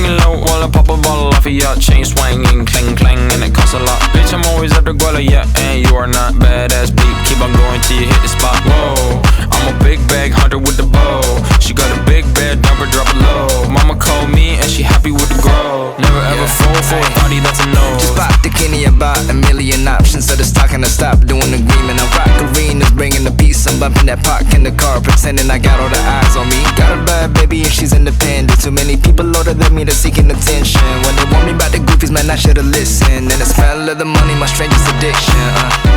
hanging low while I pop a bottle off of your chain swinging, clang clang, and it costs a lot. Bitch, I'm always after Guala, yeah, and you are not badass beat. Keep on going till you hit the spot. Whoa, I'm a big bag hunter with the bow. She got a big bed, number drop it low. Mama called me and she happy with the grow. Never ever fall for a thotty, that's a no. Just bought the Kenny about a million options, so just talking to stop doing agreement. I rock arenas, bringing the peace. I'm bumping that park in the car, pretending I got all the eyes on me. Got a bad baby and she's independent. Too many people older than me that's seeking attention. When they want me about the goofies, man, I should've listened. And the smell of the money, my strangest addiction.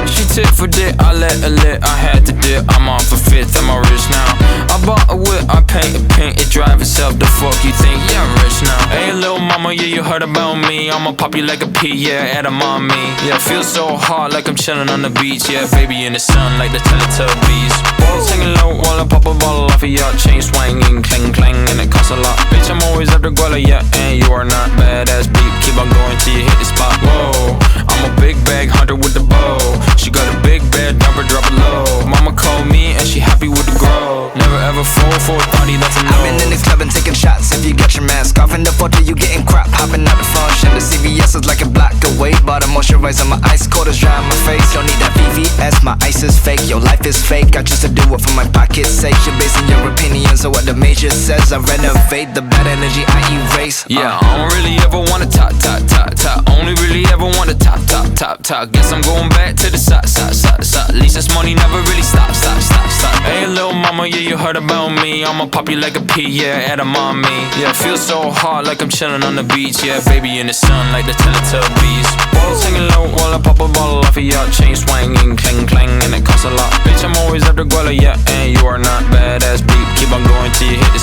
She tit for dick, I let her lit. I had to dip, I'm off a fifth, I'm all rich now. I bought a whip, I paint a paint, it drive itself. The fuck you think? Yeah, I'm rich now. Hey, little mama, yeah, you heard about me. I'ma pop you like a pea, yeah, at a mommy. Yeah, feel so hot like I'm chilling on the beach. Yeah, baby in the sun like the Teletubbies. Singing low while I pop a bottle off of your chain swinging, clang clang, and it costs a lot. Bitch, I'm always after Guala, yeah, and you are not badass beat. Keep on going till you hit the spot. Whoa, I'm a big bag hunter with the bow. She got a big bed, number drop it low. Mama called me and she happy with the grow. Never ever fall for a thotty, that's a no. I've been in this club and taking shots. If you got your mask off in the photo, you getting crap. Hopping out the function, the CVS is like a block away. Bought a moisturizer, my ice cold is dry on my face. Don't need that VVS, my ice is fake. Your life is fake, I choose to do it for my pocket's sake. You're basing your opinions on what the major says. I renovate the bad energy, I erase. Yeah, I don't really ever wanna top. Only really ever wanna top. Guess I'm going back to the side. At least this money never really stop. Hey, little mama, yeah, you heard about me. I'ma pop you like a pea, yeah, at a mommy. Yeah, feel so hot like I'm chilling on the beach. Yeah, baby in the sun like the Teletubbies. Singing low while I pop a bottle off of your chain swinging, clang clang, and it costs a lot. Bitch, I'm always after Guala, yeah, and you are not badass beat. Keep on going till you hit the